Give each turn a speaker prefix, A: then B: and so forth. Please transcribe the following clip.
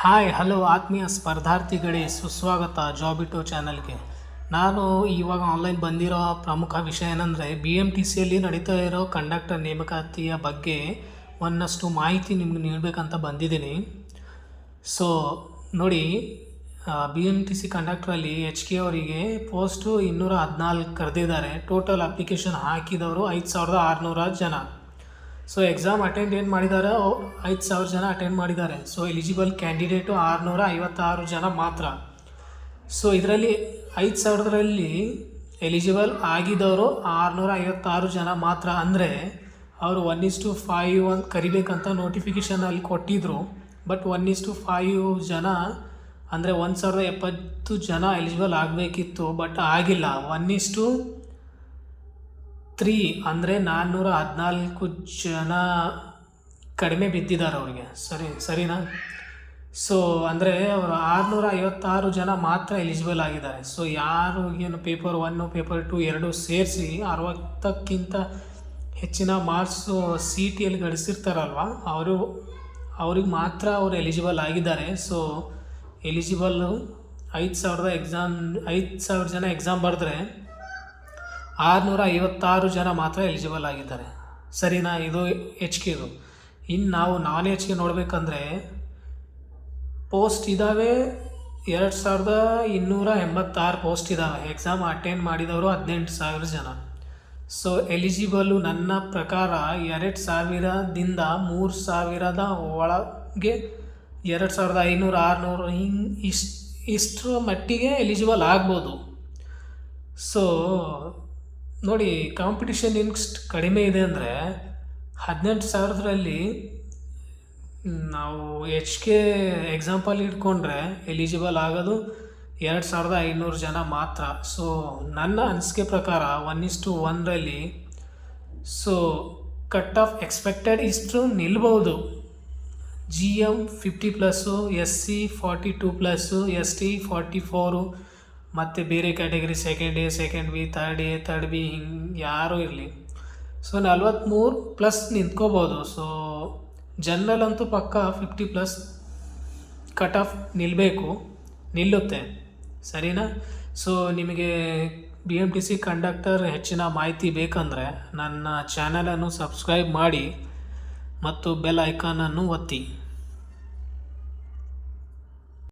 A: Hi hello ಆತ್ಮೀಯ ಸ್ಪರ್ಧಾರ್ಥಿಗಳೇ, ಸುಸ್ವಾಗತ ಜಾಬಿಟೋ ಚಾನಲ್ಗೆ. ನಾನು ಇವಾಗ ಆನ್ಲೈನ್ ಬಂದಿರೋ ಪ್ರಮುಖ ವಿಷಯ ಏನಂದರೆ BMTCಯಲ್ಲಿ ನಡೀತಾ ಇರೋ ಕಂಡಕ್ಟರ್ ನೇಮಕಾತಿಯ ಬಗ್ಗೆ ಒಂದಷ್ಟು ಮಾಹಿತಿ ನಿಮ್ಗೆ ನೀಡಬೇಕಂತ ಬಂದಿದ್ದೀನಿ. ಸೊ ನೋಡಿ, BMTC ಕಂಡಕ್ಟ್ರಲ್ಲಿ HK ಅವರಿಗೆ ಪೋಸ್ಟು 214 ಕರೆದಿದ್ದಾರೆ. ಟೋಟಲ್ ಅಪ್ಲಿಕೇಶನ್ ಹಾಕಿದವರು 5600 ಜನ. ಸೊ ಎಕ್ಸಾಮ್ ಅಟೆಂಡ್ ಏನು ಮಾಡಿದ್ದಾರೆ, 5000 ಜನ ಅಟೆಂಡ್ ಮಾಡಿದ್ದಾರೆ. ಸೊ ಎಲಿಜಿಬಲ್ ಕ್ಯಾಂಡಿಡೇಟು 656 ಜನ ಮಾತ್ರ. ಸೊ ಇದರಲ್ಲಿ 5000ರಲ್ಲಿ ಎಲಿಜಿಬಲ್ ಆಗಿದ್ದವರು 656 ಜನ ಮಾತ್ರ. ಅಂದರೆ ಅವರು 1:5 ಅಂತ ಕರಿಬೇಕಂತ ನೋಟಿಫಿಕೇಷನಲ್ಲಿ ಕೊಟ್ಟಿದ್ದರು. ಬಟ್ 1:5 ಜನ ಅಂದರೆ 1070 ಜನ ಎಲಿಜಿಬಲ್ ಆಗಬೇಕಿತ್ತು, ಬಟ್ ಆಗಿಲ್ಲ. 1:3 ಅಂದರೆ 414 ಜನ ಕಡಿಮೆ ಬಿದ್ದಿದ್ದಾರೆ ಅವ್ರಿಗೆ. ಸರಿನಾ? ಸೊ ಅಂದರೆ ಅವರು 656 ಜನ ಮಾತ್ರ ಎಲಿಜಿಬಲ್ ಆಗಿದ್ದಾರೆ. ಸೊ ಯಾರು ಏನು ಪೇಪರ್ 1 ಪೇಪರ್ 2 ಎರಡೂ ಸೇರಿಸಿ 60ಕ್ಕಿಂತ ಹೆಚ್ಚಿನ ಮಾರ್ಕ್ಸು CETಯಲ್ಲಿ ಗಳಿಸಿರ್ತಾರಲ್ವ, ಅವ್ರಿಗೆ ಮಾತ್ರ ಅವರು ಎಲಿಜಿಬಲ್ ಆಗಿದ್ದಾರೆ. ಸೊ ಎಲಿಜಿಬಲ್ಲು 5000 ಜನ ಎಕ್ಸಾಮ್ ಬರೆದ್ರೆ 656 ಜನ ಮಾತ್ರ ಎಲಿಜಿಬಲ್ ಆಗಿದ್ದಾರೆ. ಸರಿನಾ? ಇದು HKದು. ಇನ್ನು ನಾವು ನಾನ್ HK ನೋಡಬೇಕಂದ್ರೆ ಪೋಸ್ಟ್ ಇದ್ದಾವೆ 2286 ಪೋಸ್ಟ್ ಇದ್ದಾವೆ. ಎಕ್ಸಾಮ್ ಅಟೆಂಡ್ ಮಾಡಿದವರು 18000 ಜನ. ಸೊ ಎಲಿಜಿಬಲ್ಲು ನನ್ನ ಪ್ರಕಾರ 2000ದಿಂದ 3000 ಒಳಗೆ 2500 600 ಇಷ್ಟರ ಮಟ್ಟಿಗೆ ಎಲಿಜಿಬಲ್ ಆಗ್ಬೋದು. ಸೊ ನೋಡಿ, ಕಾಂಪಿಟಿಷನ್ ಎಷ್ಟು ಕಡಿಮೆ ಇದೆ ಅಂದರೆ 18,000ರಲ್ಲಿ ನಾವು HK ಎಕ್ಸಾಂಪಲ್ ಇಟ್ಕೊಂಡ್ರೆ ಎಲಿಜಿಬಲ್ ಆಗೋದು 2500 ಜನ ಮಾತ್ರ. ಸೊ ನನ್ನ ಅನಿಸಿಕೆ ಪ್ರಕಾರ 1:1ರಲ್ಲಿ ಸೊ ಕಟ್ ಆಫ್ ಎಕ್ಸ್ಪೆಕ್ಟೆಡ್ ಇಷ್ಟು ನಿಲ್ಬೋದು. GM 50+, SC 42+, ST 44, ಮತ್ತು ಬೇರೆ category second B, third B ಹಿಂಗೆ ಯಾರೂ ಇರಲಿ. ಸೊ 43+ ನಿಂತ್ಕೋಬೋದು. ಸೊ ಜನರಲ್ ಅಂತೂ ಪಕ್ಕ 50+ ಕಟ್ ಆಫ್ ನಿಲ್ಲುತ್ತೆ. ಸರಿನಾ? ಸೊ ನಿಮಗೆ BMTC ಕಂಡಕ್ಟರ್ ಹೆಚ್ಚಿನ ಮಾಹಿತಿ ಬೇಕಂದರೆ ನನ್ನ ಚಾನಲನ್ನು ಸಬ್ಸ್ಕ್ರೈಬ್ ಮಾಡಿ ಮತ್ತು ಬೆಲ್ ಐಕಾನನ್ನು ಒತ್ತಿ.